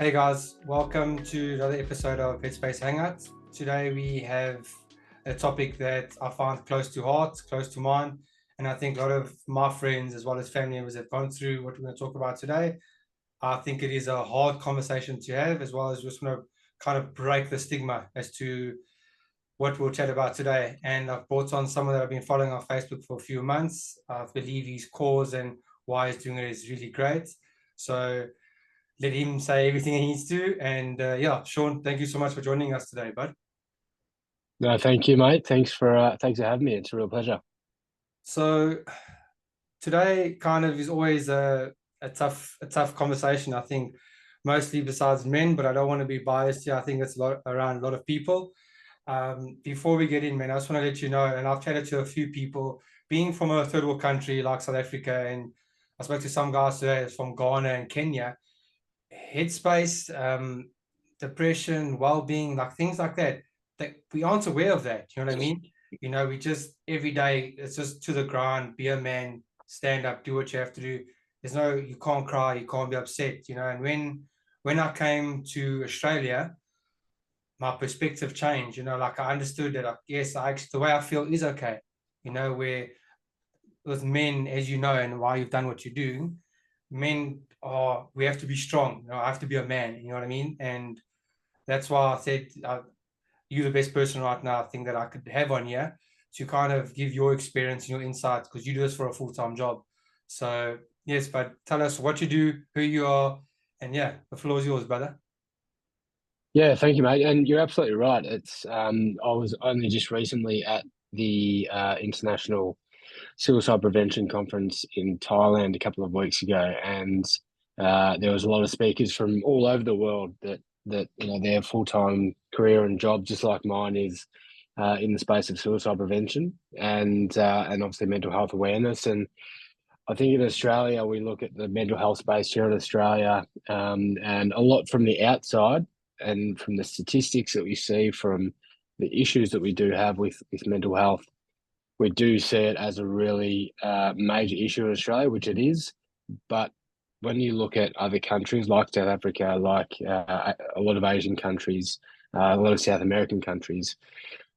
Hey guys, welcome to another episode of Headspace Hangout. Today we have a topic that I find close to heart, close to mine, and I think a lot of my friends as well as family members have gone through what we're going to talk about today. I think it is a hard conversation to have, as well as just want to kind of break the stigma as to what we'll chat about today. And I've brought on someone that I've been following on Facebook for a few months. I believe his cause and why he's doing it is really great. So let him say everything he needs to. And yeah, Sean, thank you so much for joining us today, bud. No, thank you, mate. Thanks for having me. It's a real pleasure. So today kind of is always a tough conversation. I think mostly besides men, but I don't want to be biased here. I think it's a lot around a lot of people. Before we get in, man, I just want to let you know, and I've chatted to a few people, being from a third world country like South Africa, and I spoke to some guys today from Ghana and Kenya. Headspace, depression, well-being, like things like that. That we aren't aware of that. You know what I mean? We just every day it's just to the ground, be a man, stand up, do what you have to do. There's no, you can't cry, you can't be upset. And when I came to Australia, my perspective changed. Like I understood that yes, the way I feel is okay. Where with men, as you know, and why you've done what you do, men are we have to be strong. I have to be a man. You know what I mean? And that's why I said you're the best person right now. I think that I could have on here to kind of give your experience and your insights because you do this for a full-time job. So yes, but tell us what you do, who you are, and yeah, the floor is yours, brother. Yeah, thank you, mate. And you're absolutely right. I was only just recently at the International Suicide Prevention Conference in Thailand a couple of weeks ago, and there was a lot of speakers from all over the world that their full-time career and job, just like mine, is in the space of suicide prevention and obviously mental health awareness. And I think in Australia, we look at the mental health space here in Australia, and a lot from the outside and from the statistics that we see from the issues that we do have with mental health. We do see it as a really major issue in Australia, which it is. But when you look at other countries like South Africa, like a lot of Asian countries, a lot of South American countries,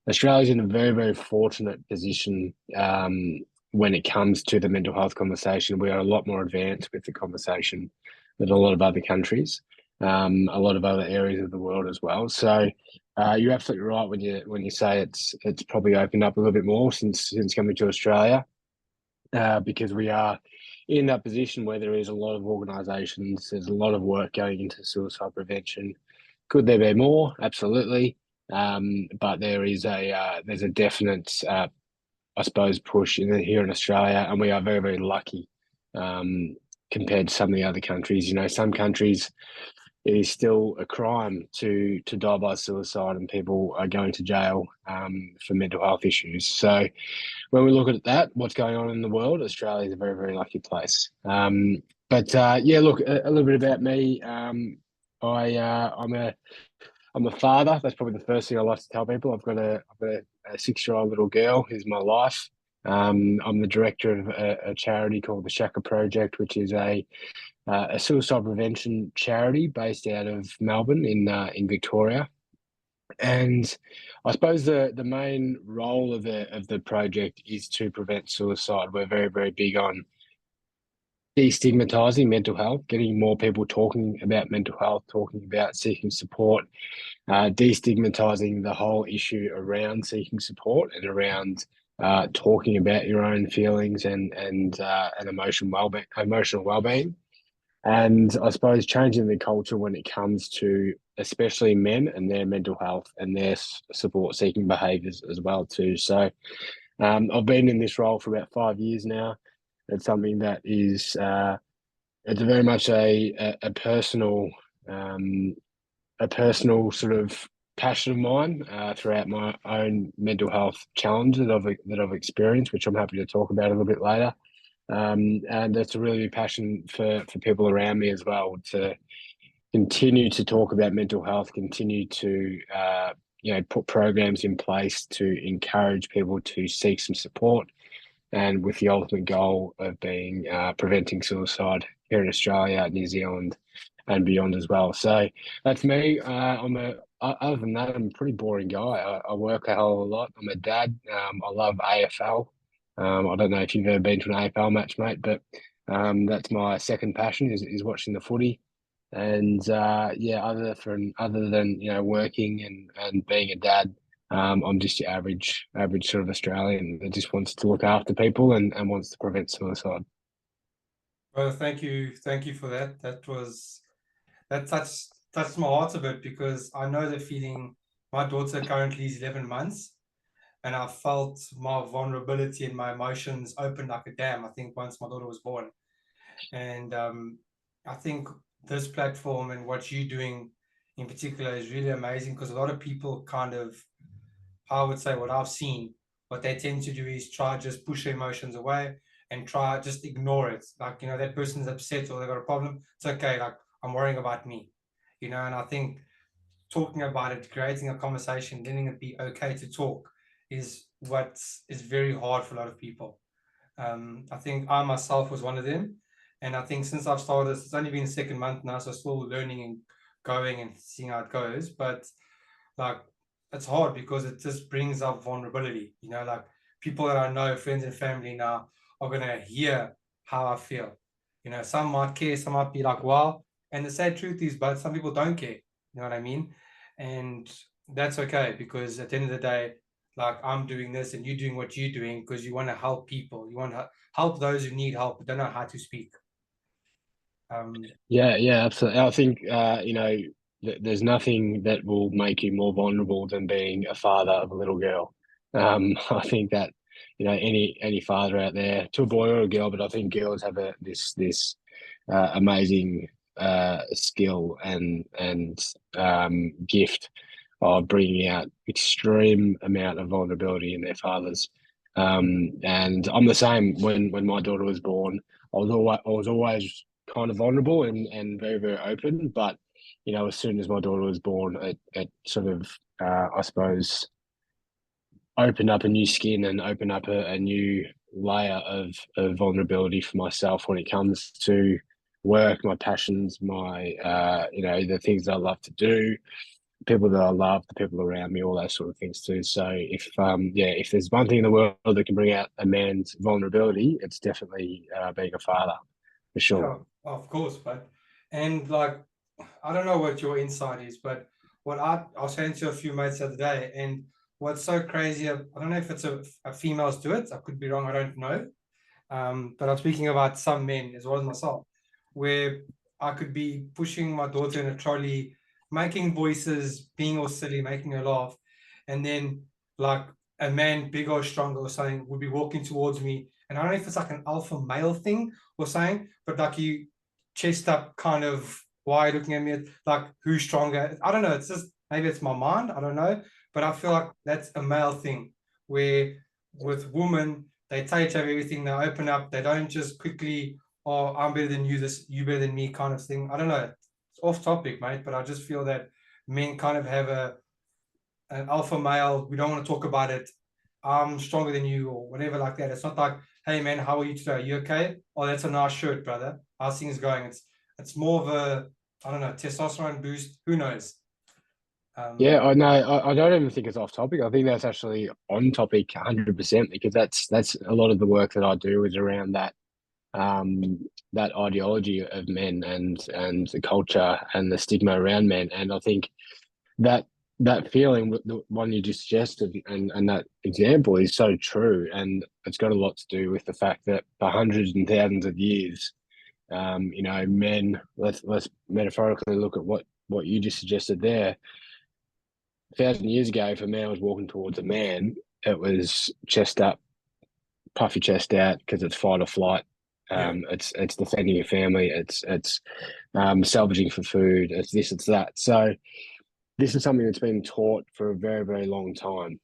Australia's in a very, very fortunate position when it comes to the mental health conversation. We are a lot more advanced with the conversation than a lot of other countries, a lot of other areas of the world as well. So you're absolutely right when you say it's probably opened up a little bit more since coming to Australia, because we are in that position where there is a lot of organisations, there's a lot of work going into suicide prevention. Could there be more? Absolutely. But there's a definite, I suppose, push here in Australia, and we are very, very lucky compared to some of the other countries. Some countries it is still a crime to die by suicide, and people are going to jail for mental health issues. So when we look at that, what's going on in the world, Australia is a very, very lucky place. But yeah, look, a little bit about me. I'm a father. That's probably the first thing I like to tell people. I've got a 6-year-old little girl who's my life. I'm the director of a charity called the Shaka Project, which is a suicide prevention charity based out of Melbourne in Victoria. And I suppose the main role of the project is to prevent suicide. We're very, very big on destigmatizing mental health, getting more people talking about mental health, talking about seeking support, destigmatizing the whole issue around seeking support and around talking about your own feelings and emotional well-being. And I suppose changing the culture when it comes to especially men and their mental health and their support seeking behaviors as well too. So I've been in this role for about 5 years now. It's something that is it's very much a personal a personal sort of passion of mine throughout my own mental health challenge that I've experienced, which I'm happy to talk about a little bit later. And it's a really big passion for people around me as well to continue to talk about mental health, continue to put programs in place to encourage people to seek some support, and with the ultimate goal of being preventing suicide here in Australia, New Zealand, and beyond as well. So that's me. Other than that, I'm a pretty boring guy. I work a hell of a lot. I'm a dad. I love AFL. I don't know if you've ever been to an AFL match, mate, but that's my second passion is watching the footy. And yeah, other than working and being a dad, I'm just your average sort of Australian that just wants to look after people and wants to prevent suicide. Well, thank you for that. That touched my heart a bit because I know the feeling. My daughter currently is 11 months, and I felt my vulnerability and my emotions opened like a dam. I think once my daughter was born, and I think this platform and what you're doing in particular is really amazing because a lot of people kind of, I would say, what I've seen, what they tend to do is try just push their emotions away and try just ignore it. Like, that person's upset or they've got a problem. It's okay. Like, I'm worrying about me, and I think talking about it, creating a conversation, letting it be okay to talk is what is very hard for a lot of people. I think I myself was one of them. And I think since I've started, it's only been the second month now, so still learning and going and seeing how it goes. But like it's hard because it just brings up vulnerability. Like people that I know, friends and family now, are gonna hear how I feel. Some might care, some might be like, wow. And the sad truth is, but some people don't care. You know what I mean? And that's okay because at the end of the day, like I'm doing this and you're doing what you're doing because you want to help people. You want to help those who need help but don't know how to speak. Yeah, yeah, absolutely. I think there's nothing that will make you more vulnerable than being a father of a little girl. I think that any father out there, to a boy or a girl, but I think girls have this amazing skill and gift of bringing out extreme amount of vulnerability in their fathers. And I'm the same. When my daughter was born, I was always kind of vulnerable and very, very open. But, as soon as my daughter was born, it sort of, I suppose, opened up a new skin and opened up a new layer of vulnerability for myself when it comes to work, my passions, my, the things that I love to do, people that I love, the people around me, all those sort of things too. So if there's one thing in the world that can bring out a man's vulnerability, it's definitely being a father, for sure. Yeah, of course, but and like I don't know what your insight is, but what I was saying to a few mates the other day, and what's so crazy, I don't know if it's a females do it, I could be wrong, I don't know. But I'm speaking about some men as well as myself, where I could be pushing my daughter in a trolley, making voices, being all silly, making her laugh, and then like a man, big or stronger or something, would be walking towards me, and I don't know if it's like an alpha male thing or something, but like you chest up, kind of why are you looking at me like who's stronger? I don't know. It's just maybe it's my mind. I don't know, but I feel like that's a male thing where with women they take everything, they open up, they don't just quickly, oh, I'm better than you, this, you better than me kind of thing. I don't know. It's off topic, mate, but I just feel that men kind of have an alpha male. We don't want to talk about it. I'm stronger than you or whatever like that. It's not like, hey man, how are you today? Are you okay? Oh, that's a nice shirt, brother. How's things going? It's more of a, I don't know, testosterone boost. Who knows? Yeah, Um, I know. I don't even think it's off topic. I think that's actually on topic 100% because that's a lot of the work that I do is around um, that ideology of men and the culture and the stigma around men. And I think that that feeling, the one you just suggested, and that example is so true. And it's got a lot to do with the fact that for hundreds and thousands of years, men. Let's metaphorically look at what you just suggested there. 1,000 years ago, if a man was walking towards a man, it was chest up, puffy chest out because it's fight or flight. yeah, It's defending your family. It's salvaging for food. It's this. It's that. So this is something that's been taught for a very, very long time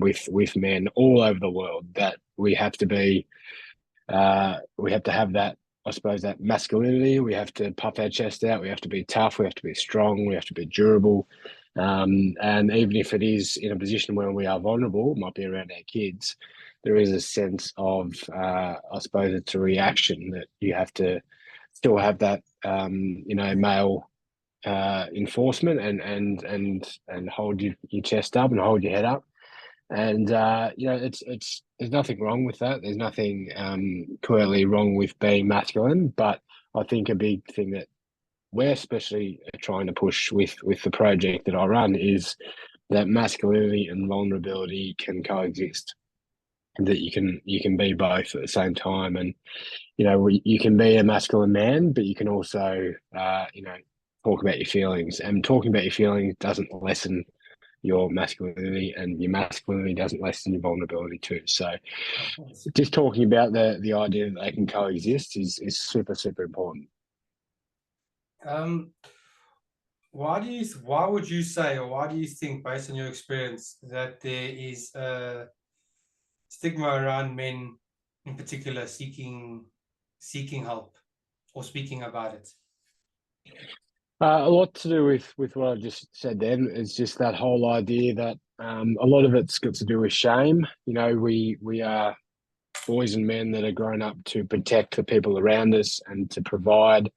with men all over the world that we have to have that, I suppose, that masculinity. We have to puff our chest out. We have to be tough. We have to be strong. We have to be durable. And even if it is in a position where we are vulnerable, it might be around our kids, there is a sense of, I suppose, it's a reaction that you have to still have that male enforcement and hold your chest up and hold your head up. And it's there's nothing wrong with that. There's nothing clearly wrong with being masculine, but I think a big thing that we're especially trying to push with the project that I run is that masculinity and vulnerability can coexist. That you can be both at the same time, and you can be a masculine man, but you can also talk about your feelings. And talking about your feelings doesn't lessen your masculinity, and your masculinity doesn't lessen your vulnerability too. So Of course. just talking about the idea that they can coexist is super, super important. Um, why would you say, or why do you think, based on your experience, that there is a stigma around men in particular seeking help or speaking about it? A lot to do with what I just said then. It's just that whole idea that a lot of it's got to do with shame. We are boys and men that are grown up to protect the people around us and to provide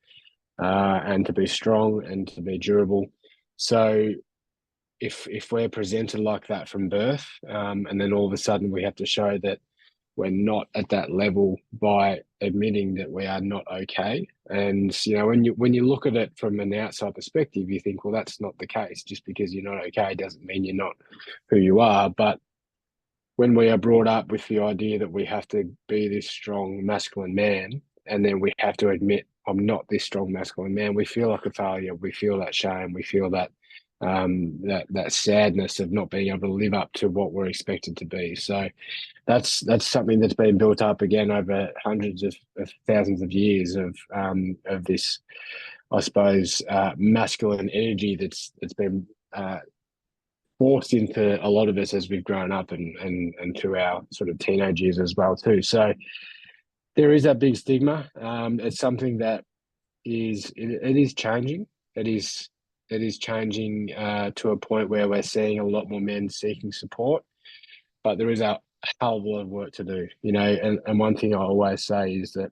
and to be strong and to be durable. So if we're presented like that from birth, and then all of a sudden we have to show that we're not at that level by admitting that we are not okay. And when you look at it from an outside perspective, you think, well, that's not the case. Just because you're not okay doesn't mean you're not who you are. But when we are brought up with the idea that we have to be this strong masculine man, and then we have to admit I'm not this strong masculine man, we feel like a failure. We feel that shame. We feel that that sadness of not being able to live up to what we're expected to be. So that's something that's been built up again over hundreds of thousands of years of this, I suppose, masculine energy that's been forced into a lot of us as we've grown up and through our sort of teenage years as well too. So there is that big stigma. It's something that it is changing. It is changing to a point where we're seeing a lot more men seeking support, but there is a hell of a lot of work to do. And one thing I always say is that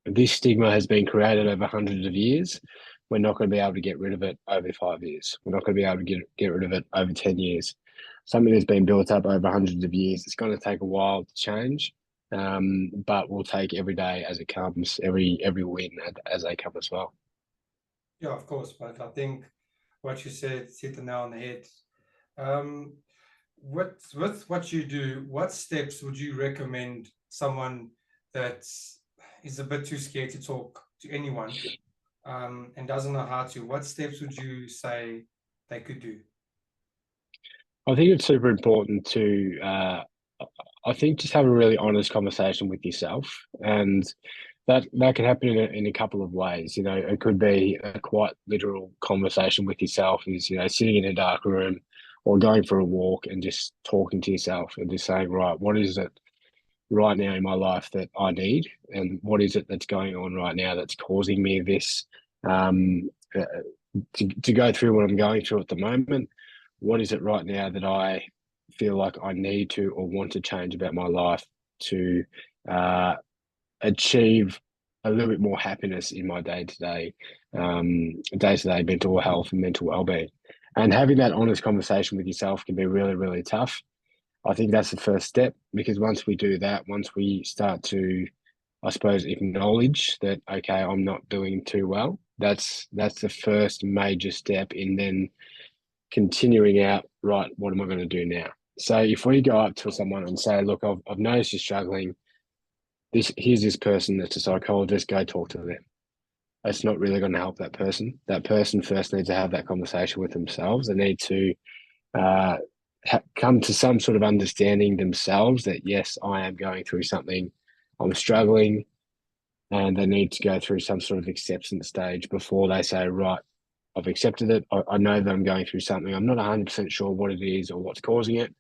this stigma has been created over hundreds of years. We're not going to be able to get rid of it over 5 years. We're not going to be able to get rid of it over 10 years. Something that's been built up over hundreds of years, it's going to take a while to change, but we'll take every day as it comes, every win as they come as well. Yeah, of course, but I think what you said hit the nail on the head. Um, with what you do, what steps would you recommend someone that is a bit too scared to talk to anyone, and doesn't know how to? What steps would you say they could do? I think it's super important to, I think, just have a really honest conversation with yourself, and that can happen in a couple of ways. It could be a quite literal conversation with yourself, is sitting in a dark room or going for a walk and just talking to yourself and just saying, right, what is it right now in my life that I need, and what is it that's going on right now that's causing me this uh, to go through what I'm going through at the moment. What is it right now that I feel like I need to or want to change about my life to uh, achieve a little bit more happiness in my day-to-day mental health and mental well-being. And having that honest conversation with yourself can be really, really tough. I think that's the first step, because once we do that, once we start to, I suppose, acknowledge that, okay, I'm not doing too well, that's the first major step in then continuing out, right, what am I going to do now? So if we go up to someone and say, look, I've noticed you're struggling. Here's this person that's a psychologist, go talk to them. That's not really going to help that person. That person first needs to have that conversation with themselves. They need to uh, come to some sort of understanding themselves that, yes, I am going through something, I'm struggling, and they need to go through some sort of acceptance stage before they say, right, I've accepted it. I know that I'm going through something. I'm not 100% sure what it is or what's causing it.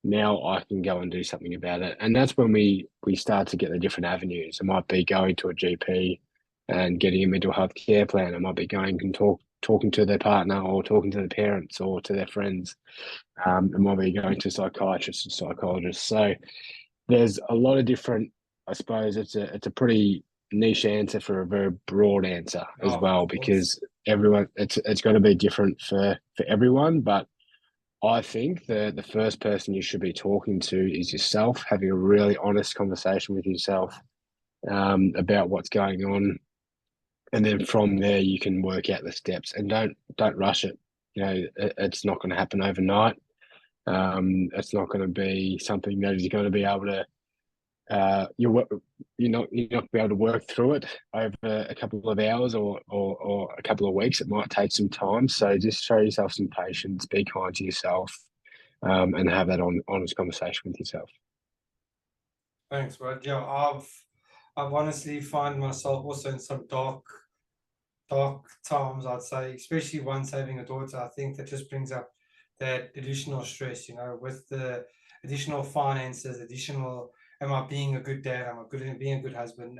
Now I can go and do something about it. And that's when we start to get the different avenues. It might be going to a GP and getting a mental health care plan. It might be going and talking to their partner or talking to their parents or to their friends. It might be going to psychiatrists and psychologists. So there's a lot of different, I suppose it's a pretty niche answer for a very broad answer Oh, as of well, course. because everyone it's going to be different for everyone. But I think the first person you should be talking to is yourself, having a really honest conversation with yourself about what's going on, and then from there you can work out the steps. And don't rush it. You know, it's not going to happen overnight. It's not going to be something that is going to be able to you're not going to be able to work through it over a couple of hours or a couple of weeks. It might take some time. So just show yourself some patience, be kind to yourself, and have that honest conversation with yourself. Thanks, bro. Yeah, I've honestly find myself also in some dark times, I'd say, especially once having a daughter. I think that just brings up that additional stress, with the additional finances, additional, am I being a good dad? Am I good being a good husband?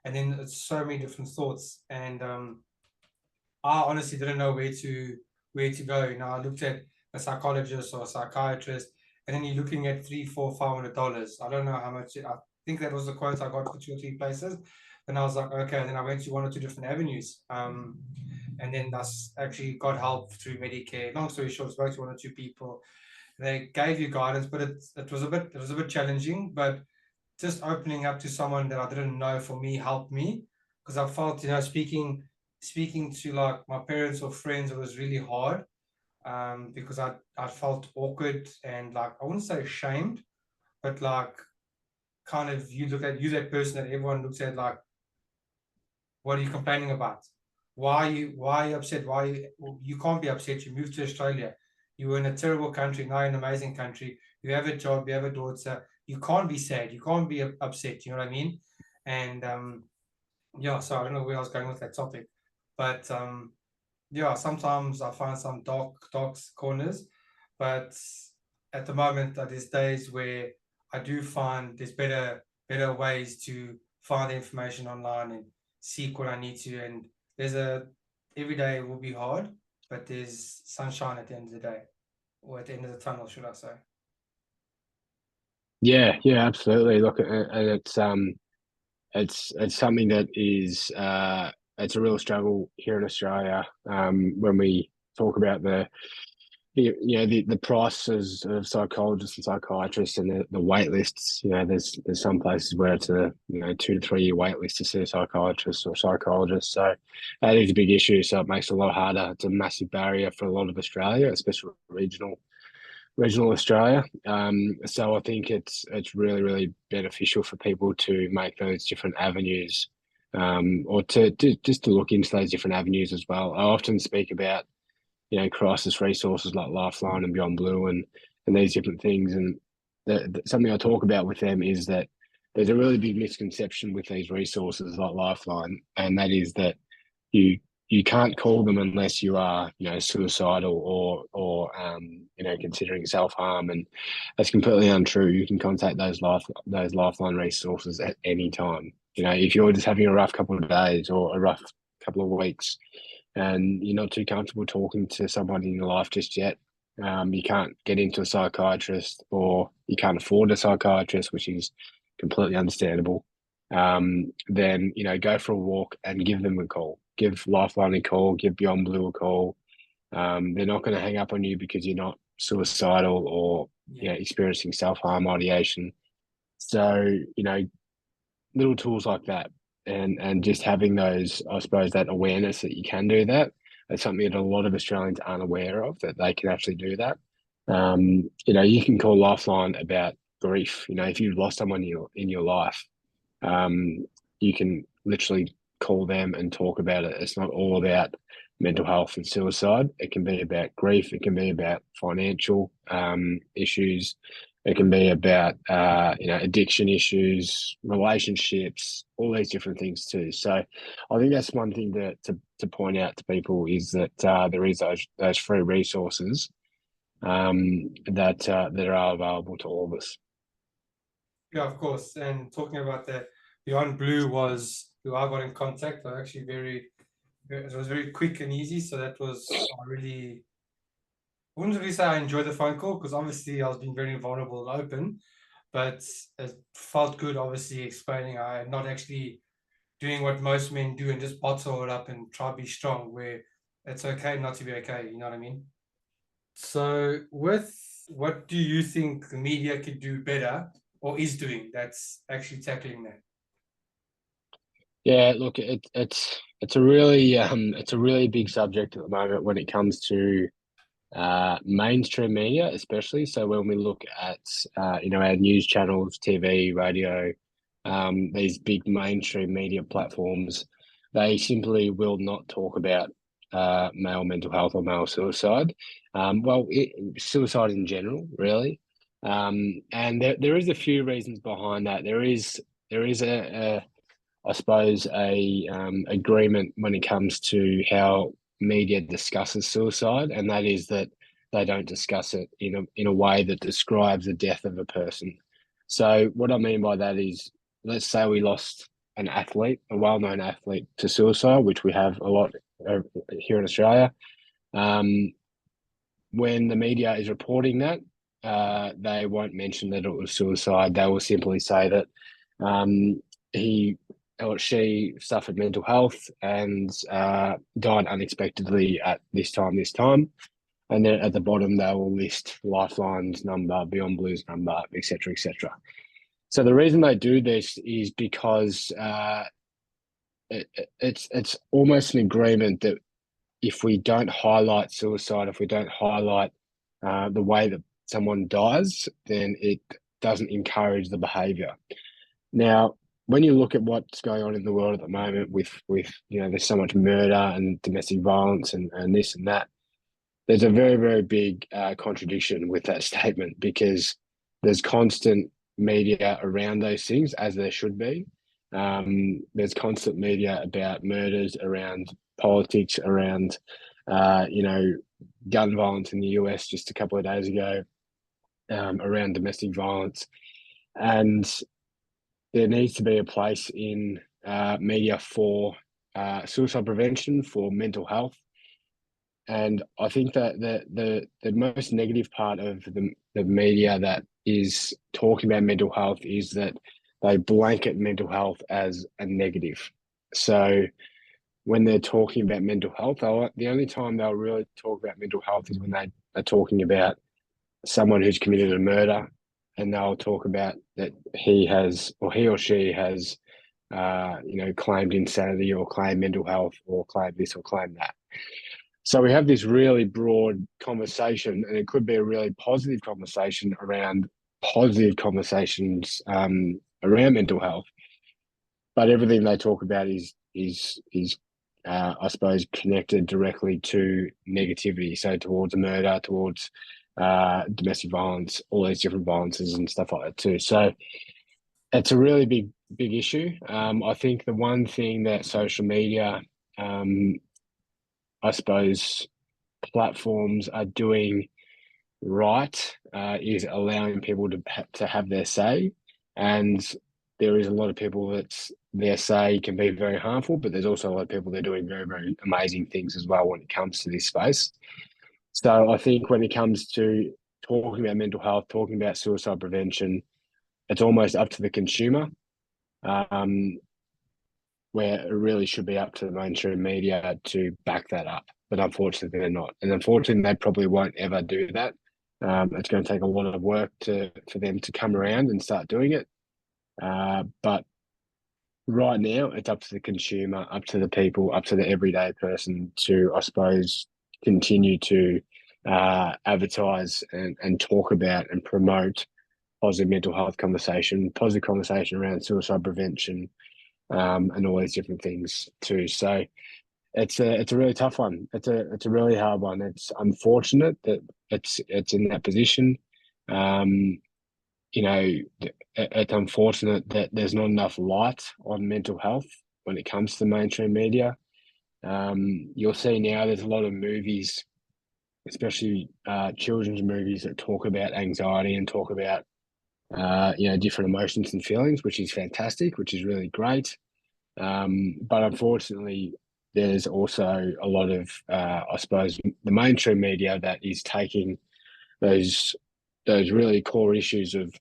And then it's so many different thoughts. And I honestly didn't know where to go. I looked at a psychologist or a psychiatrist, and then you're looking at $300, $400, $500. I don't know how much. I think that was the quote I got for 2 or 3 places. And I was like, okay. And then I went to 1 or 2 different avenues. And then that's actually got help through Medicare. Long story short, spoke to 1 or 2 people. They gave you guidance, but it was a bit challenging. But just opening up to someone that I didn't know, for me, helped me, because I felt, speaking to like my parents or friends, it was really hard, because I felt awkward and, like, I wouldn't say ashamed, but like, kind of, you that person that everyone looks at like, what are you complaining about? Why are you upset? You can't be upset. You moved to Australia. You were in a terrible country, now in an amazing country. You have a job, you have a daughter. You can't be sad. You can't be upset. You know what I mean? And yeah, so I don't know where I was going with that topic, but yeah, sometimes I find some dark corners, but at the moment, there's days where I do find there's better ways to find the information online and seek what I need to. And there's a every day will be hard, but there's sunshine at the end of the day, or at the end of the tunnel, should I say? Yeah, yeah, absolutely. Look, and it's something that is it's a real struggle here in Australia. When we talk about the prices of psychologists and psychiatrists and the wait lists. There's some places where it's a 2 to 3 year wait list to see a psychiatrist or psychologist. So that is a big issue. So it makes it a lot harder. It's a massive barrier for a lot of Australia, especially regional Australia. So I think it's really, really beneficial for people to make those different avenues, or to just to look into those different avenues as well. I often speak about crisis resources like Lifeline and Beyond Blue and these different things. And something I talk about with them is that there's a really big misconception with these resources like Lifeline, and that is that you you can't call them unless you are suicidal or considering self harm, and that's completely untrue. You can contact those Lifeline resources at any time. If you're just having a rough couple of days or a rough couple of weeks, and you're not too comfortable talking to someone in your life just yet, you can't get into a psychiatrist or you can't afford a psychiatrist, which is completely understandable, then, go for a walk and give them a call. Give Lifeline a call, give Beyond Blue a call. They're not going to hang up on you because you're not suicidal or Yeah. experiencing self-harm ideation. So, little tools like that, and just having those, I suppose, that awareness that you can do that. It's something that a lot of Australians aren't aware of, that they can actually do that. You can call Lifeline about grief. If you've lost someone in your life, you can literally call them and talk about it. It's not all about mental health and suicide. It can be about grief. It can be about financial issues. It can be about addiction issues, relationships, all these different things too. So I think that's one thing to point out to people, is that there is those free resources that are available to all of us. Yeah, of course. And talking about that, Beyond Blue was who I got in contact. I actually it was very quick and easy. So that was, I really wouldn't really say I enjoyed the phone call, because obviously I was being very vulnerable and open, but it felt good, obviously, explaining I had not actually doing what most men do and just bottle it up and try to be strong, where it's okay not to be okay. You know what I mean? So, with what do you think the media could do better or is doing that's actually tackling that? Yeah, look, it's a really big subject at the moment when it comes to mainstream media, especially. So when we look at our news channels, TV, radio, these big mainstream media platforms, they simply will not talk about male mental health or male suicide. Suicide in general, really. And there is a few reasons behind that. There is a I suppose, a agreement when it comes to how media discusses suicide, and that is that they don't discuss it in a way that describes the death of a person. So what I mean by that is, let's say we lost an athlete, a well-known athlete, to suicide, which we have a lot here in Australia. Um, when the media is reporting that, they won't mention that it was suicide. They will simply say that he or she suffered mental health and died unexpectedly at this time. And then at the bottom, they will list Lifeline's number, Beyond Blue's number, etc., etc. So the reason they do this is because it's almost an agreement that if we don't highlight suicide, if we don't highlight the way that someone dies, then it doesn't encourage the behavior. Now, when you look at what's going on in the world at the moment with there's so much murder and domestic violence and this and that, there's a very, very big contradiction with that statement because there's constant media around those things, as there should be. There's constant media about murders, around politics, around gun violence in the US just a couple of days ago, around domestic violence. And there needs to be a place in media for suicide prevention, for mental health. And I think that the most negative part of the media that is talking about mental health is that they blanket mental health as a negative. So when they're talking about mental health, the only time they'll really talk about mental health is when they are talking about someone who's committed a murder, and they'll talk about that he or she has claimed insanity or claimed mental health or claimed this or claimed that. So we have this really broad conversation, and it could be a really positive conversation around positive conversations around mental health. But everything they talk about is I suppose connected directly to negativity. So towards murder, towards domestic violence, all these different violences and stuff like that too. So it's a really big issue. I think the one thing that social media, I suppose, platforms are doing right is allowing people to have their say, and there is a lot of people that their say can be very harmful, but there's also a lot of people that are doing very, very amazing things as well when it comes to this space. So I think when it comes to talking about mental health, talking about suicide prevention, it's almost up to the consumer, where it really should be up to the mainstream media to back that up. But unfortunately, they're not. And unfortunately, they probably won't ever do that. It's going to take a lot of work for them to come around and start doing it. But right now, it's up to the consumer, up to the people, up to the everyday person to, I suppose, continue to advertise and talk about and promote positive mental health conversation, positive conversation around suicide prevention, and all these different things too. So it's a really tough one. It's a really hard one. It's unfortunate that it's in that position. Um, it's unfortunate that there's not enough light on mental health when it comes to mainstream media. You'll see now there's a lot of movies, especially children's movies, that talk about anxiety and talk about different emotions and feelings, which is fantastic, which is really great. But unfortunately, there's also a lot of, I suppose, the mainstream media that is taking those really core issues of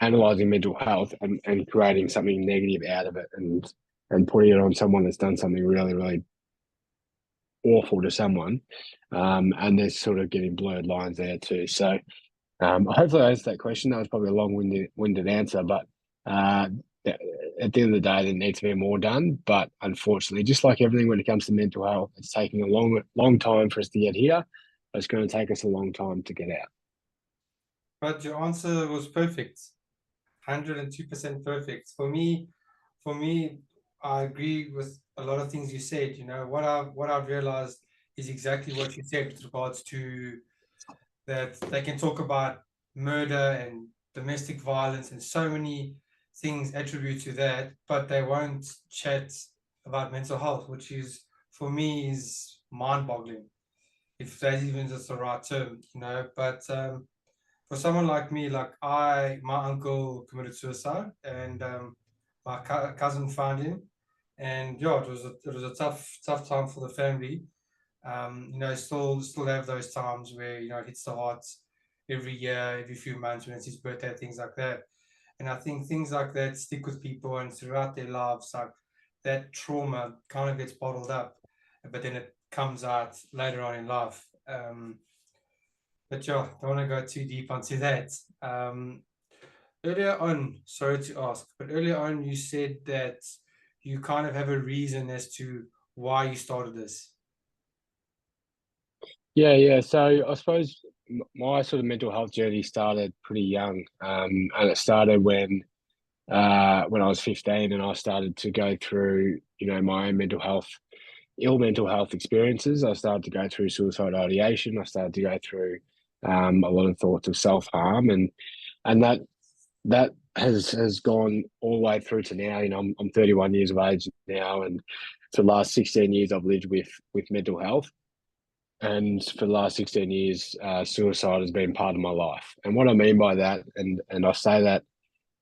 analyzing mental health and creating something negative out of it and putting it on someone that's done something really, really awful to someone. And there's sort of getting blurred lines there too. So hopefully I answered that question. That was probably a long-winded answer, but at the end of the day, there needs to be more done. But unfortunately, just like everything when it comes to mental health, it's taking a long time for us to get here. It's going to take us a long time to get out. But your answer was perfect, 102% perfect. For me, I agree with a lot of things you said. What I've realized is exactly what you said with regards to that they can talk about murder and domestic violence and so many things attribute to that, but they won't chat about mental health, which is for me is mind-boggling, if that even is the right term. But for someone like me, like my uncle committed suicide, and my cousin found him, and yeah, it was a tough time for the family. Still have those times where it hits the heart every year, every few months when it's his birthday, things like that. And I think things like that stick with people and throughout their lives, like that trauma kind of gets bottled up, but then it comes out later on in life. But yeah, don't want to go too deep onto that. Earlier on, sorry to ask, but earlier on you said that you kind of have a reason as to why you started this. Yeah. So I suppose my sort of mental health journey started pretty young, and it started when I was 15, and I started to go through my own mental health experiences. I started to go through suicide ideation. I started to go through a lot of thoughts of self harm, and that has gone all the way through to now. I'm 31 years of age now, and for the last 16 years I've lived with mental health. And for the last 16 years, suicide has been part of my life. And what I mean by that, and I say that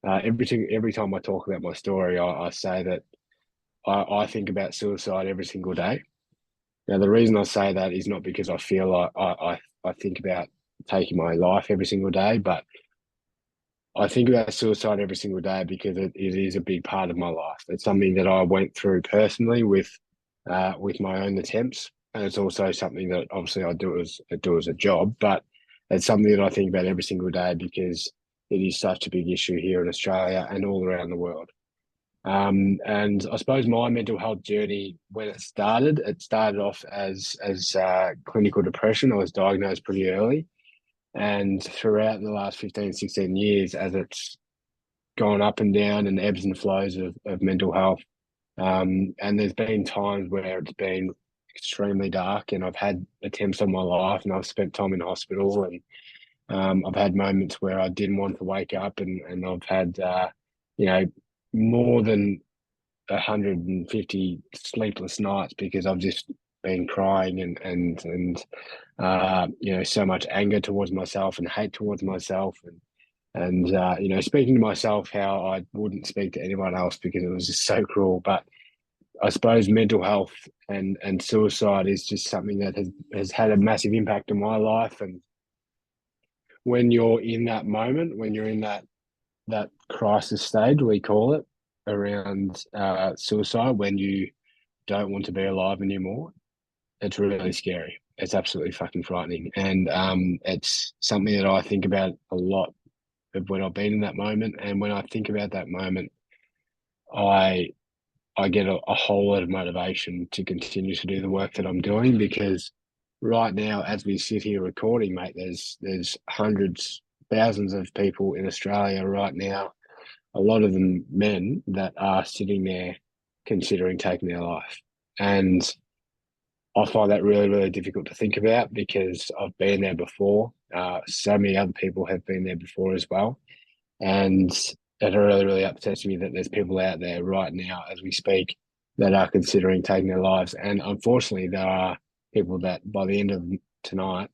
every time I talk about my story, I say that I think about suicide every single day. Now, the reason I say that is not because I feel like I think about taking my life every single day, but I think about suicide every single day because it is a big part of my life. It's something that I went through personally with my own attempts, and it's also something that obviously I do as a job. But it's something that I think about every single day because it is such a big issue here in Australia and all around the world. And I suppose my mental health journey, when it started off as clinical depression. I was diagnosed pretty early, and throughout the last 15, 16 years, as it's gone up and down and ebbs and flows of mental health, and there's been times where it's been extremely dark, and I've had attempts on my life, and I've spent time in hospital, and I've had moments where I didn't want to wake up, and I've had more than 150 sleepless nights because I've just been crying and so much anger towards myself and hate towards myself, and speaking to myself how I wouldn't speak to anyone else because it was just so cruel. But I suppose mental health and suicide is just something that has had a massive impact on my life. And when you're in that moment, when you're in that crisis stage, we call it, around suicide, when you don't want to be alive anymore, it's really scary. It's absolutely fucking frightening. And it's something that I think about a lot of when I've been in that moment. And when I think about that moment, I get a whole lot of motivation to continue to do the work that I'm doing, because right now, as we sit here recording, mate, there's hundreds, thousands of people in Australia right now, a lot of them men, that are sitting there considering taking their life. And I find that really, really difficult to think about because I've been there before. So many other people have been there before as well. And it really, really upsets me that there's people out there right now, as we speak, that are considering taking their lives. And unfortunately, there are people that by the end of tonight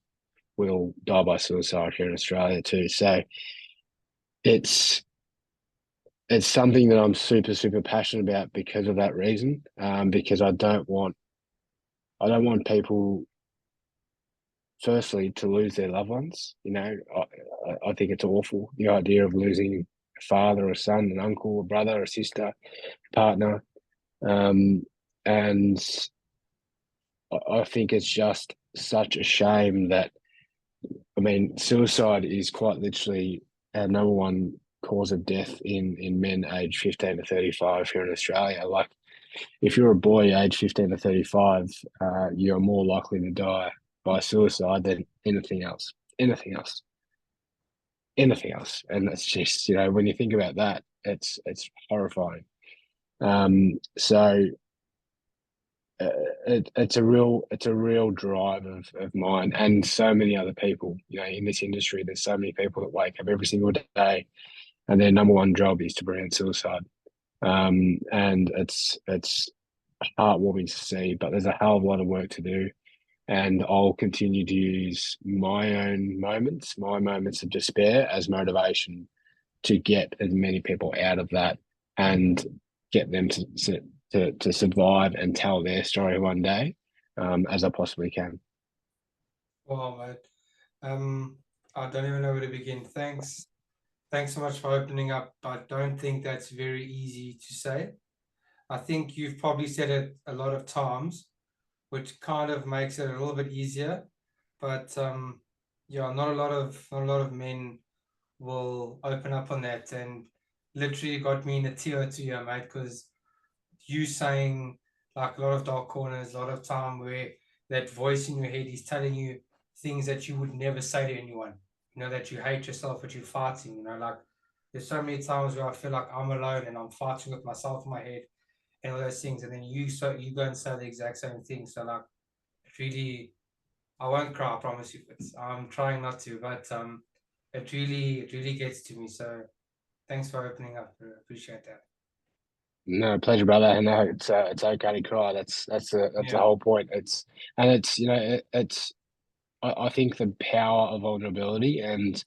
will die by suicide here in Australia too. So it's something that I'm super, super passionate about because of that reason. Because I don't want people firstly, to lose their loved ones. I think it's awful, the idea of losing a father, a son, an uncle, a brother, a sister, a partner. And I think it's just such a shame that, I mean, suicide is quite literally our number one cause of death in men aged 15 to 35 here in Australia. Like, if you're a boy aged 15 to 35, you're more likely to die by suicide than anything else. Anything else. Anything else. And it's just, when you think about that, it's horrifying. So it's a real drive of mine and so many other people. In this industry, there's so many people that wake up every single day and their number one job is to prevent suicide. And it's heartwarming to see, but there's a hell of a lot of work to do. And I'll continue to use my moments of despair as motivation to get as many people out of that and get them to survive and tell their story one day, as I possibly can. Wow, mate. I don't even know where to begin. Thanks so much for opening up. I don't think that's very easy to say. I think you've probably said it a lot of times, which kind of makes it a little bit easier. But yeah, not a lot of men will open up on that, and literally got me in a tear or two here, mate, because you saying like a lot of dark corners, a lot of time where that voice in your head is telling you things that you would never say to anyone. That you hate yourself, but you're fighting. Like there's so many times where I feel like I'm alone and I'm fighting with myself in my head and all those things, and then you go and say the exact same thing. So like, it really, I won't cry, I promise you. I'm trying not to, but it really gets to me. So thanks for opening up. I appreciate that. No, pleasure, brother. No, it's okay to cry. That's the Yeah. whole point. It's I think the power of vulnerability, and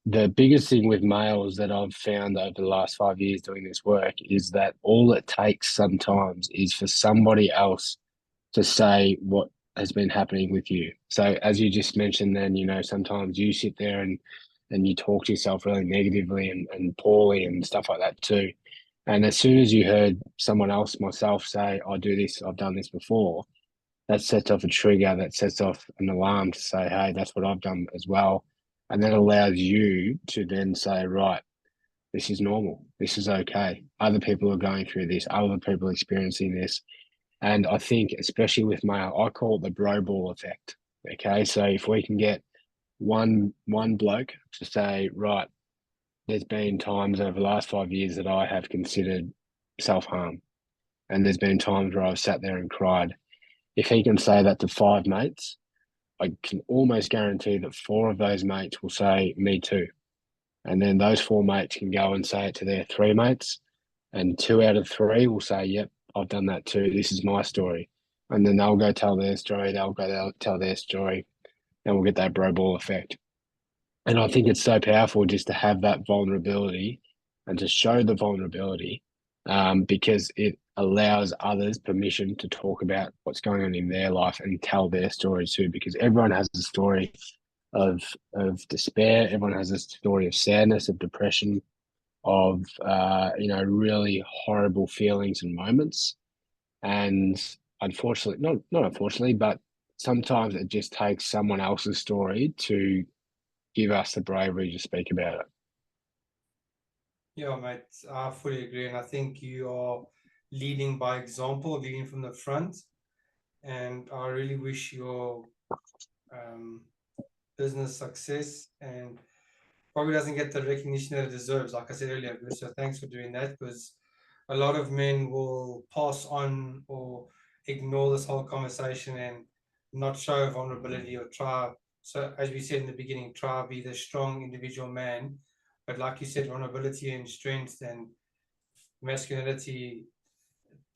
the biggest thing with males that I've found over the last 5 years doing this work is that all it takes sometimes is for somebody else to say what has been happening with you. So as you just mentioned, then sometimes you sit there and you talk to yourself really negatively and poorly and stuff like that too. And as soon as you heard someone else, myself, say, I do this, I've done this before, that sets off a trigger, that sets off an alarm to say, hey, that's what I've done as well. And then allows you to then say, right, this is normal. This is okay. Other people are going through this. Other people are experiencing this. And I think, especially with male, I call it the bro ball effect. Okay. So if we can get one bloke to say, right, there's been times over the last 5 years that I have considered self-harm. And there's been times where I've sat there and cried. If he can say that to 5 mates, I can almost guarantee that 4 of those mates will say, me too. And then those 4 mates can go and say it to their 3 mates, and 2 out of 3 will say, yep, I've done that too. This is my story. And then they'll go tell their story, they'll tell their story, and we'll get that bro ball effect. And I think it's so powerful just to have that vulnerability and to show the vulnerability, because it allows others permission to talk about what's going on in their life and tell their story too, because everyone has a story of despair. Everyone has a story of sadness, of depression, of really horrible feelings and moments. And unfortunately, not unfortunately, but sometimes it just takes someone else's story to give us the bravery to speak about it. Yeah, mate, I fully agree. And I think you are leading by example, leading from the front. And I really wish your um, business success and probably doesn't get the recognition that it deserves. Like I said earlier, so thanks for doing that, because a lot of men will pass on or ignore this whole conversation and not show vulnerability or try. So, as we said in the beginning, try be the strong individual man. But like you said, vulnerability and strength and masculinity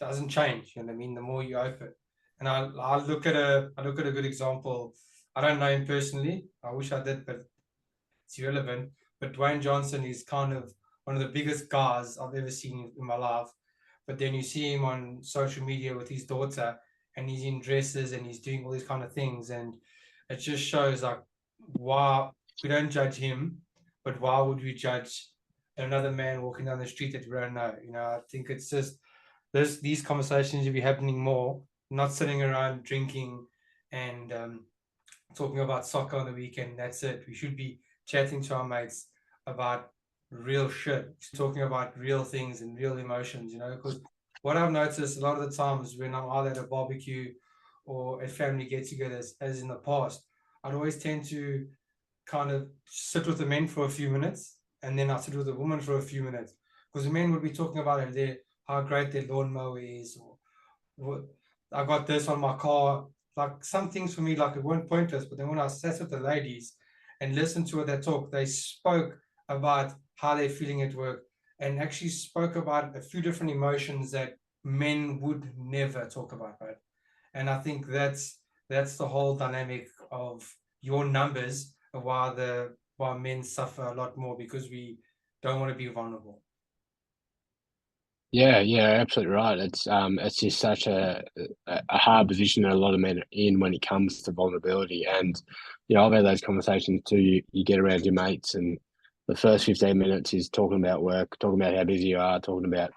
doesn't change. You know what I mean? The more you open. And I look at a good example. I don't know him personally. I wish I did, but it's irrelevant. But Dwayne Johnson is kind of one of the biggest guys I've ever seen in my life. But then you see him on social media with his daughter, and he's in dresses and he's doing all these kind of things. And it just shows like why we don't judge him, but why would we judge another man walking down the street that we don't know? I think it's just these conversations should be happening more, not sitting around drinking and talking about soccer on the weekend. That's it. We should be chatting to our mates about real shit, talking about real things and real emotions, because what I've noticed a lot of the times when I'm either at a barbecue or at family get togethers, as in the past, I'd always tend to kind of sit with the men for a few minutes and then I sit with the women for a few minutes because the men would be talking about how great their lawnmower is, or what I got this on my car. Like some things for me, like it weren't pointless, but then when I sat with the ladies and listened to what they talk, they spoke about how they're feeling at work and actually spoke about a few different emotions that men would never talk about, right? And I think that's the whole dynamic of your numbers of why men suffer a lot more because we don't want to be vulnerable. Yeah, yeah, absolutely right. It's just such a hard position that a lot of men are in when it comes to vulnerability. And I've had those conversations too. You get around your mates, and the first 15 minutes is talking about work, talking about how busy you are, talking about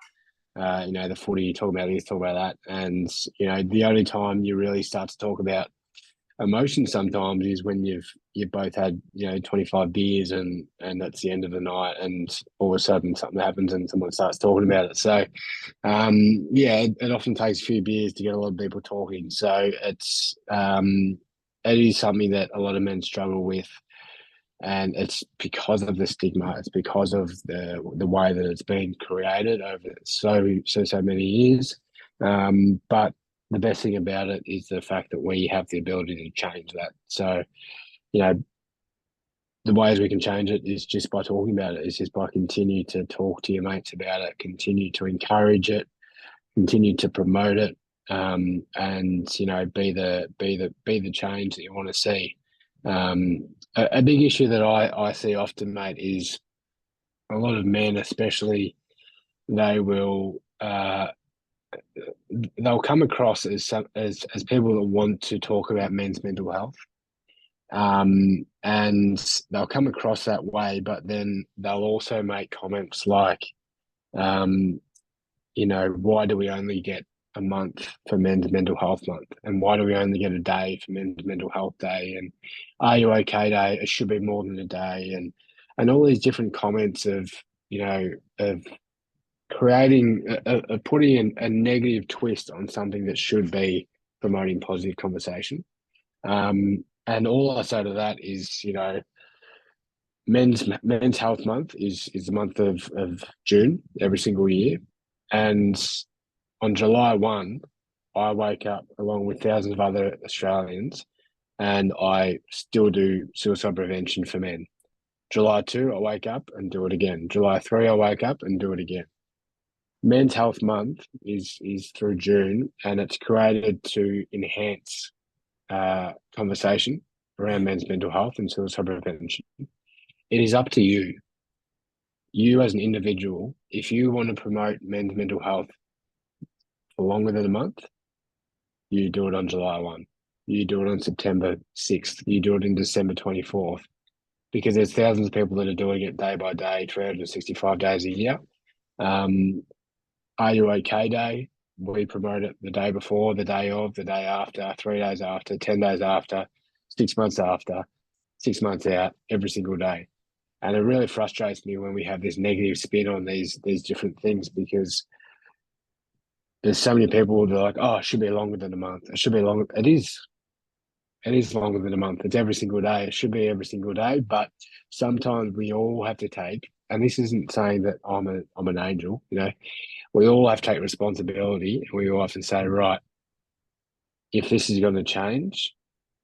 the footy, talking about this, talking about that. And the only time you really start to talk about emotion sometimes is when you've both had 25 beers, and that's the end of the night, and all of a sudden something happens and someone starts talking about it. So yeah, it often takes a few beers to get a lot of people talking. So it is something that a lot of men struggle with, and it's because of the stigma. It's because of the way that it's been created over so many years. But the best thing about it is the fact that we have the ability to change that. So, you know, the ways we can change it is just by talking about it. It's just by continue to talk to your mates about it, continue to encourage it, continue to promote it, and be the change that you want to see. A big issue that I see often, mate, is a lot of men, especially, they will they'll come across as people that want to talk about men's mental health, and they'll come across that way, but then they'll also make comments like, um, why do we only get a month for Men's Mental Health Month? And why do we only get a day for Men's Mental Health Day? And Are You Okay Day? It should be more than a day. And all these different comments of creating, putting a negative twist on something that should be promoting positive conversation. And all I say to that is, Men's Health Month is the month of June every single year. And on July 1, I wake up along with thousands of other Australians, and I still do suicide prevention for men. July 2, I wake up and do it again. July 3, I wake up and do it again. Men's Health Month is through June, and it's created to enhance conversation around men's mental health and suicide prevention. It is up to you as an individual, if you want to promote men's mental health for longer than a month, you do it on July 1. You do it on September 6th. You do it in December 24th, because there's thousands of people that are doing it day by day, 365 days a year. Are You Okay Day? We promote it the day before, the day of, the day after, 3 days after, 10 days after, 6 months after, 6 months out, every single day. And it really frustrates me when we have this negative spin on these different things, because there's so many people that are like, oh, it should be longer than a month. It should be longer. It is. It is longer than a month. It's every single day. It should be every single day. But sometimes we all have to take, and this isn't saying that I'm an angel, we all have to take responsibility, and we all have to say, right, if this is going to change,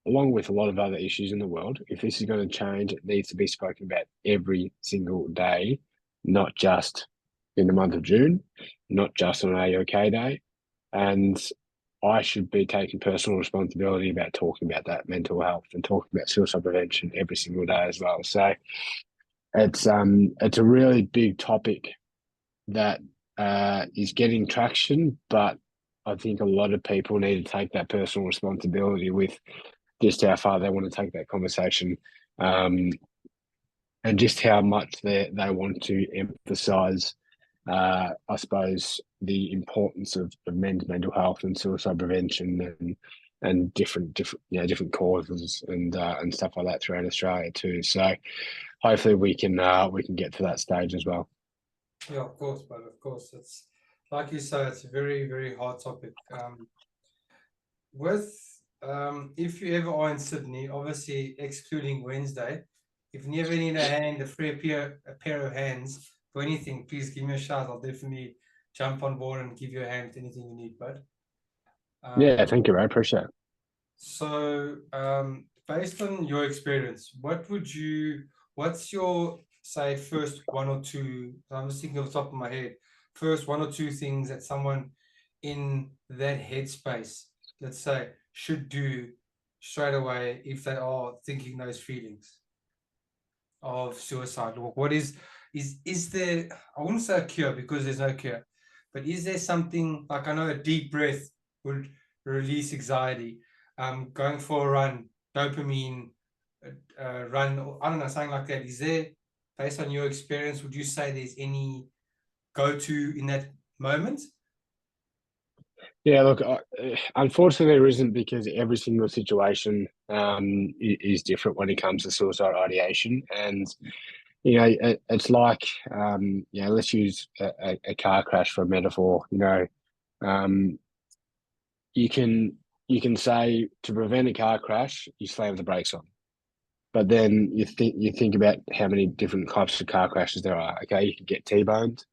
along with a lot of other issues in the world, if this is going to change, it needs to be spoken about every single day, not just in the month of June, not just on AOK Day. And I should be taking personal responsibility about talking about that mental health and talking about suicide prevention every single day as well. So it's a really big topic that is getting traction, but I think a lot of people need to take that personal responsibility with just how far they want to take that conversation, and just how much they want to emphasize, I suppose, the importance of men's mental health and suicide prevention and different causes and stuff like that throughout Australia too. So hopefully we can get to that stage as well. Yeah, of course, but of course, it's like you say, it's a very, very hard topic. If you ever are in Sydney, obviously excluding Wednesday, if you ever need a hand, a pair of hands for anything, please give me a shout. I'll definitely jump on board and give you a hand with anything you need, bud. Yeah, thank you, I appreciate it. So, based on your experience, what's your, say, first one or two, I'm just thinking off the top of my head, first one or two things that someone in that headspace, let's say, should do straight away if they are thinking those feelings of suicide? What is there, I wouldn't say a cure because there's no cure, but is there something like, I know a deep breath would release anxiety, going for a run, dopamine, run, or I don't know, something like that. Is there, based on your experience, would you say there's any go-to in that moment? Yeah, look, unfortunately there isn't, because every single situation is different when it comes to suicide ideation. And it's like, let's use a car crash for a metaphor. Um, you can say, to prevent a car crash, you slam the brakes on. But then you think about how many different types of car crashes there are. Okay, you could get T-boned.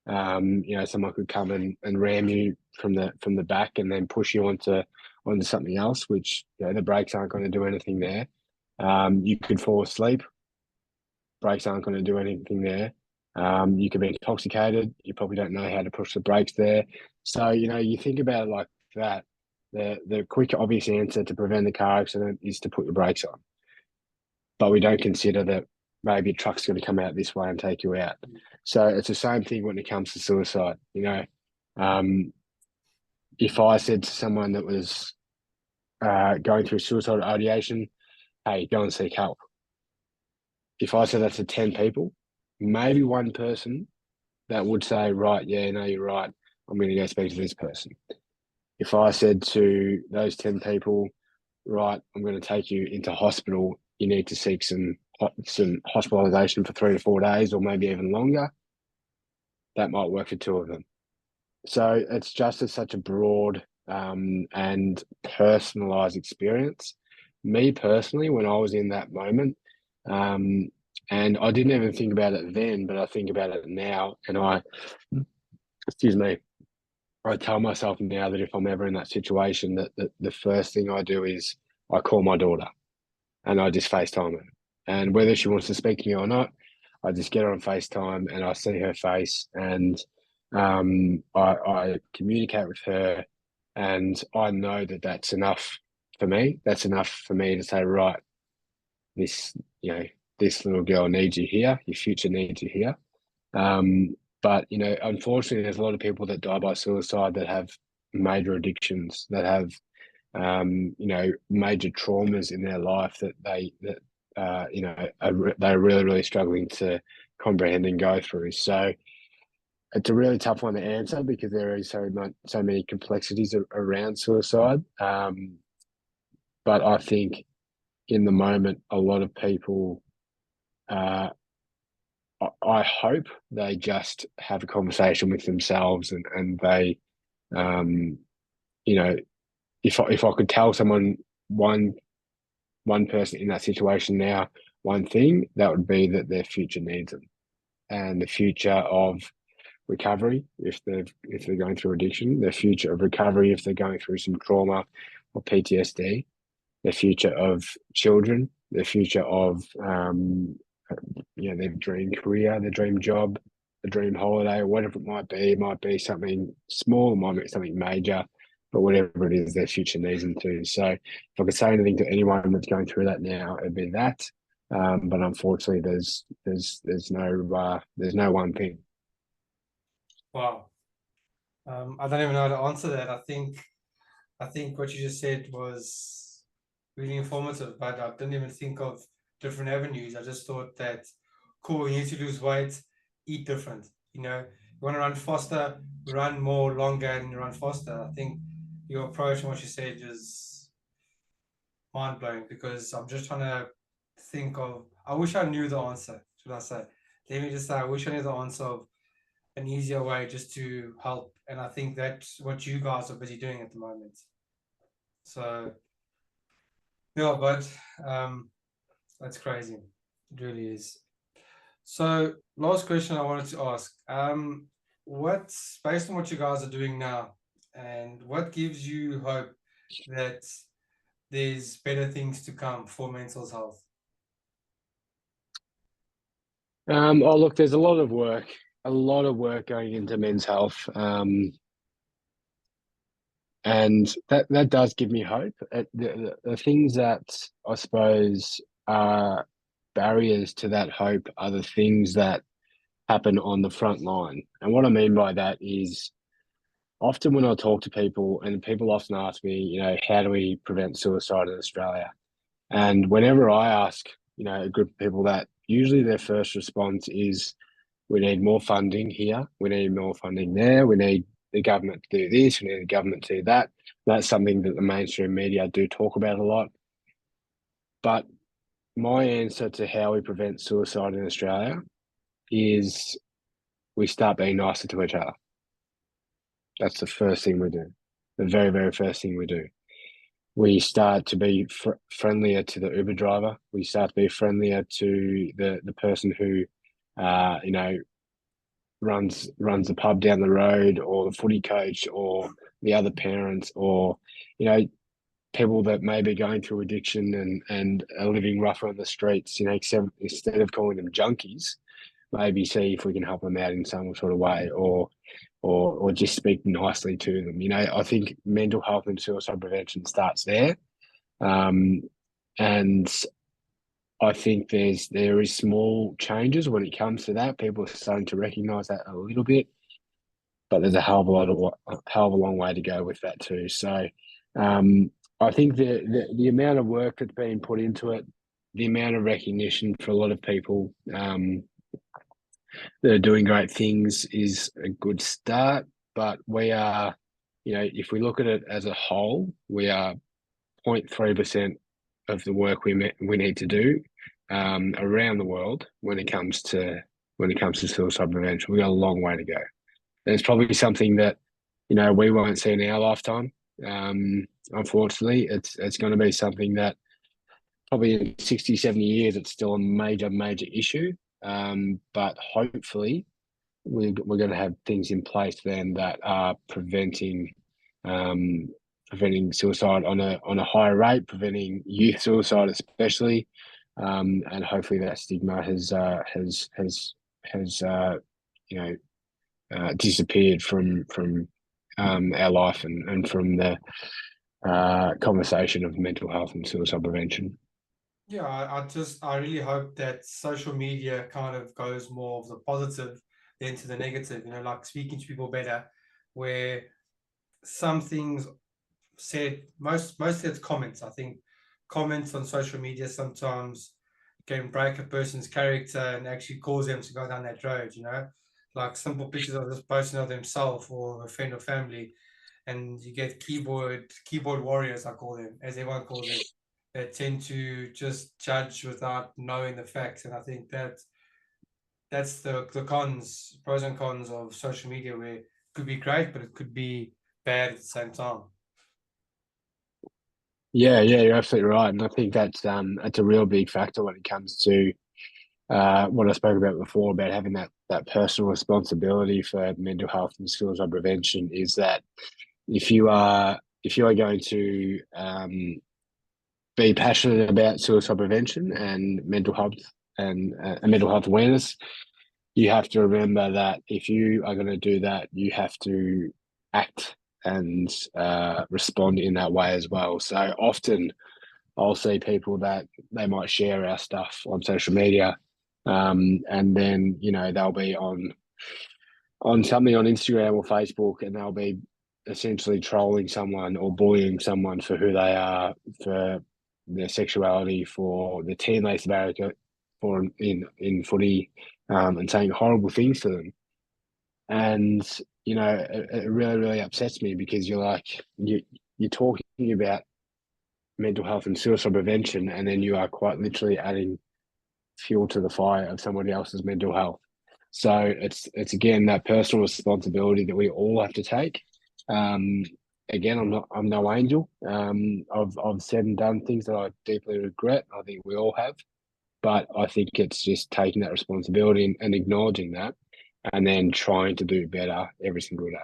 Someone could come and ram you from the back and then push you onto something else, which the brakes aren't going to do anything there. You could fall asleep. Brakes aren't going to do anything there. You could be intoxicated. You probably don't know how to push the brakes there. So you think about it like that. The quick, obvious answer to prevent the car accident is to put your brakes on. But we don't consider that maybe a truck's going to come out this way and take you out. So it's the same thing when it comes to suicide. If I said to someone that was going through suicidal ideation, hey, go and seek help. If I said that to 10 people, maybe one person that would say, right, yeah, no, you're right, I'm going to go speak to this person. If I said to those 10 people, right, I'm going to take you into hospital, you need to seek some hospitalization for 3 to 4 days or maybe even longer, that might work for 2 of them. So it's just such a broad and personalized experience. Me personally, when I was in that moment, and I didn't even think about it then, but I think about it now, and I tell myself now that if I'm ever in that situation, that the first thing I do is I call my daughter and I just FaceTime her. And whether she wants to speak to me or not, I just get her on FaceTime and I see her face, and I communicate with her, and I know that that's enough for me. That's enough for me to say, right, this little girl needs you here. Your future needs you here. But unfortunately, there's a lot of people that die by suicide that have major addictions, that have major traumas in their life that they're really, really struggling to comprehend and go through. So it's a really tough one to answer because there is so many complexities around suicide. But I think in the moment, a lot of people, I hope they just have a conversation with themselves and they, if I could tell someone one person in that situation now, one thing, that would be that their future needs them, and the future of recovery if they're going through addiction, their future of recovery if they're going through some trauma or PTSD, their future of children, their future of their dream career, their dream job, the dream holiday, or whatever it might be. It might be something small, it might be something major, but whatever it is, their future needs them to. So if I could say anything to anyone that's going through that now, it'd be that. But unfortunately, there's no one thing. Wow. I don't even know how to answer that. I think what you just said was really informative, but I didn't even think of different avenues. I just thought that, cool, you need to lose weight, eat different. You want to run faster, run more longer and run faster. I think your approach and what you said is mind blowing because I'm just trying to think of, I wish I knew the answer, should I say. Let me just say, I wish I knew the answer of an easier way just to help. And I think that's what you guys are busy doing at the moment. So, yeah, but that's crazy. It really is. So, last question I wanted to ask. What's based on what you guys are doing now, and what gives you hope that there's better things to come for mental health? Oh, look, there's a lot of work going into men's health, and that does give me hope. The things that I suppose are barriers to that hope are the things that happen on the front line. And what I mean by that is often when I talk to people, and people often ask me, how do we prevent suicide in Australia? And whenever I ask, a group of people that, usually their first response is, we need more funding here, we need more funding there, we need the government to do this, we need the government to do that. That's something that the mainstream media do talk about a lot. But my answer to how we prevent suicide in Australia is we start being nicer to each other. That's the first thing we do. The very, very first thing we do. We start to be friendlier to the Uber driver. We start to be friendlier to the person who, runs the pub down the road, or the footy coach, or the other parents, or people that may be going through addiction and are living rougher on the streets. Instead of calling them junkies, maybe see if we can help them out in some sort of way, or just speak nicely to them. I think mental health and suicide prevention starts there. And I think there is small changes when it comes to that. People are starting to recognise that a little bit, but there's a hell of a long way to go with that too. So, I think the amount of work that's been put into it, the amount of recognition for a lot of people that are doing great things is a good start. But we are, if we look at it as a whole, we are 0.3% of the work we need to do around the world when it comes to suicide prevention. We got a long way to go. And it's probably something that we won't see in our lifetime. Unfortunately, it's going to be something that probably in 60, 70 years, it's still a major, major issue. But hopefully, we're going to have things in place then that are preventing suicide on a higher rate, preventing youth suicide especially, and hopefully that stigma has disappeared from our life and from the conversation of mental health and suicide prevention. Yeah, I really hope that social media kind of goes more of the positive than to the negative, like speaking to people better, where some things said, mostly it's comments. I think comments on social media sometimes can break a person's character and actually cause them to go down that road. Like simple pictures of this person of themselves or a friend or family, and you get keyboard warriors, I call them, as everyone calls them, that tend to just judge without knowing the facts. And I think that's the pros and cons of social media, where it could be great, but it could be bad at the same time. Yeah, you're absolutely right, and I think that's a real big factor when it comes to what I spoke about before about having that personal responsibility for mental health and suicide prevention. Is that if you are going to be passionate about suicide prevention and mental health and mental health awareness, you have to remember that if you are going to do that, you have to act and respond in that way as well. So often I'll see people that they might share our stuff on social media, and then they'll be on something on Instagram or Facebook, and they'll be essentially trolling someone or bullying someone for who they are, for their sexuality, for the teenage barrier, for in footy, and saying horrible things to them. And it really, really upsets me, because you're talking about mental health and suicide prevention, and then you are quite literally adding fuel to the fire of somebody else's mental health. So it's again that personal responsibility that we all have to take. Again, I'm no angel. I've said and done things that I deeply regret. I think we all have, but I think it's just taking that responsibility and acknowledging that, and then trying to do better every single day.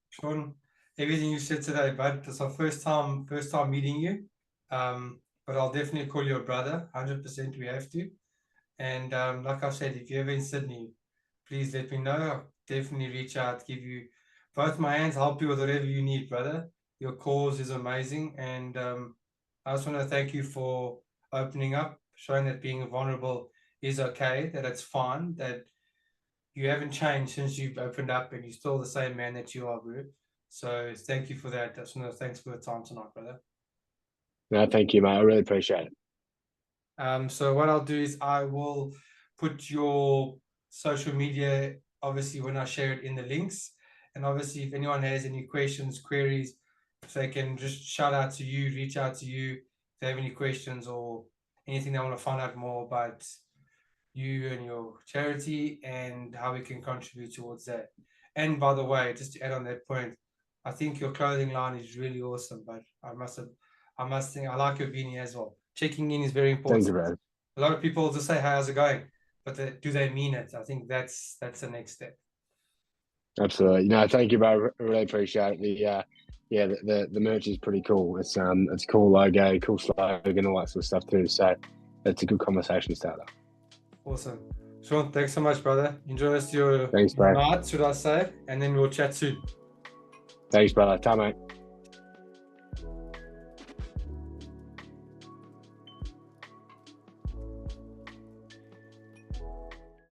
Sean, everything you said today, bud. It's our first time meeting you. But I'll definitely call you a brother. 100% we have to. And like I said, if you're ever in Sydney, please let me know. I'll definitely reach out, give you both my hands, help you with whatever you need, brother. Your cause is amazing. And I just want to thank you for opening up, showing that being vulnerable is okay, that it's fine, that you haven't changed since you've opened up, and you're still the same man that you are, bro. So thank you for that. That's one of the thanks for the time tonight, brother. No, thank you, mate. I really appreciate it. So what I'll do is I will put your social media, obviously, when I share it, in the links. And obviously, if anyone has any questions, queries, if they can just shout out to you, reach out to you, if they have any questions or anything they want to find out more about you and your charity and how we can contribute towards that. And by the way, just to add on that point, I think your clothing line is really awesome, but I must think I like your beanie as well. Checking in is very important. Thank you, bro. A lot of people just say, "Hey, how's it going?" But do they mean it? I think that's the next step. Absolutely. No, thank you, bro. I really appreciate it. The merch is pretty cool. It's a cool logo, cool slogan, all that sort of stuff too. So it's a good conversation starter. Awesome. Sean, thanks so much, brother. Enjoy the rest of your Thanks, bro. night, should I say, and then we'll chat soon. Thanks, brother. Ta, mate.